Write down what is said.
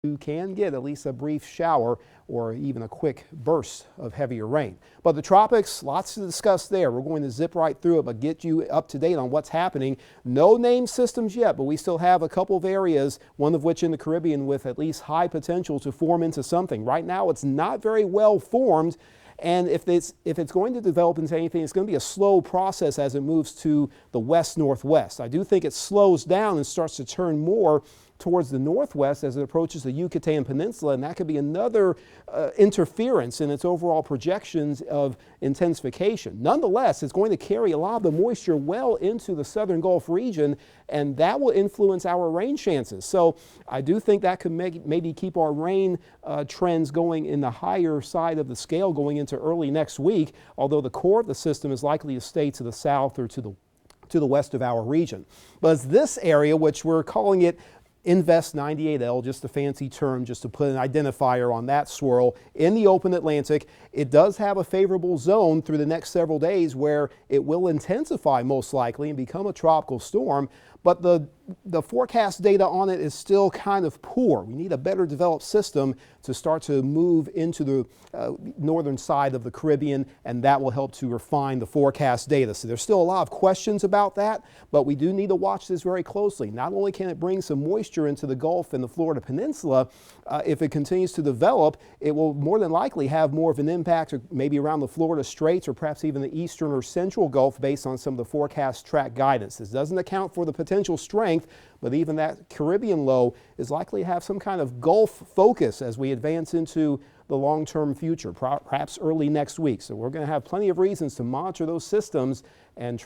you can get at least a brief shower or even a quick burst of heavier rain. But the tropics, lots to discuss there. We're going to zip right through it, but get you up to date on what's happening. No named systems yet, but we still have a couple of areas, one of which in the Caribbean with at least high potential to form into something. Right now, it's not very well formed. And if it's going to develop into anything, it's going to be a slow process as it moves to the west-northwest. I do think it slows down and starts to turn more towards the northwest as it approaches the Yucatan Peninsula, and that could be another interference in its overall projections of intensification. Nonetheless, it's going to carry a lot of the moisture well into the southern Gulf region, and that will influence our rain chances. So I do think that could maybe keep our rain trends going in the higher side of the scale going into early next week, although the core of the system is likely to stay to the south or to the west of our region. But it's this area, which we're calling it Invest 98L, just a fancy term just to put an identifier on that swirl in the open Atlantic. It does have a favorable zone through the next several days where it will intensify most likely and become a tropical storm, but the forecast data on it is still kind of poor. We need a better developed system to start to move into the northern side of the Caribbean, and that will help to refine the forecast data. So there's still a lot of questions about that, but we do need to watch this very closely. Not only can it bring some moisture into the Gulf and the Florida Peninsula, if it continues to develop, it will more than likely have more of an impact maybe around the Florida Straits or perhaps even the eastern or central Gulf based on some of the forecast track guidance. This doesn't account for the potential strength, but even that Caribbean low is likely to have some kind of Gulf focus as we advance into the long-term future, perhaps early next week. So we're going to have plenty of reasons to monitor those systems and